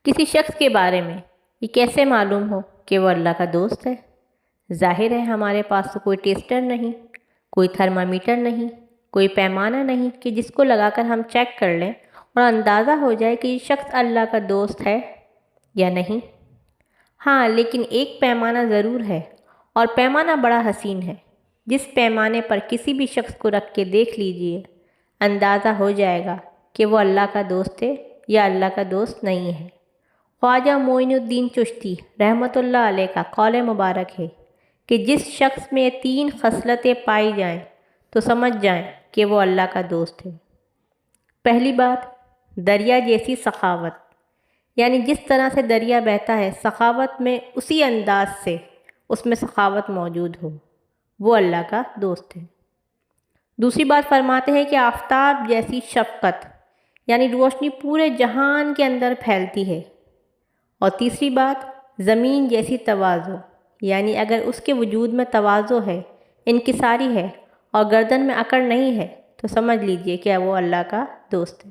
کسی شخص کے بارے میں یہ کیسے معلوم ہو کہ وہ اللہ کا دوست ہے؟ ظاہر ہے ہمارے پاس تو کوئی ٹیسٹر نہیں، کوئی تھرمامیٹر نہیں، کوئی پیمانہ نہیں کہ جس کو لگا کر ہم چیک کر لیں اور اندازہ ہو جائے کہ یہ شخص اللہ کا دوست ہے یا نہیں۔ ہاں، لیکن ایک پیمانہ ضرور ہے، اور پیمانہ بڑا حسین ہے۔ جس پیمانے پر کسی بھی شخص کو رکھ کے دیکھ لیجئے، اندازہ ہو جائے گا کہ وہ اللہ کا دوست ہے یا اللہ کا دوست نہیں ہے۔ خواجہ معین الدین چشتی رحمۃ اللہ علیہ کا قول مبارک ہے کہ جس شخص میں 3 خصلتیں پائی جائیں تو سمجھ جائیں کہ وہ اللہ کا دوست ہے۔ پہلی بات، دریا جیسی سخاوت، یعنی جس طرح سے دریا بہتا ہے سخاوت میں اسی انداز سے اس میں سخاوت موجود ہو، وہ اللہ کا دوست ہے۔ دوسری بات فرماتے ہیں کہ آفتاب جیسی شفقت، یعنی روشنی پورے جہان کے اندر پھیلتی ہے۔ اور تیسری بات، زمین جیسی تواضع، یعنی اگر اس کے وجود میں تواضع ہے، انکساری ہے اور گردن میں اکڑ نہیں ہے تو سمجھ لیجئے کہ وہ اللہ کا دوست ہے۔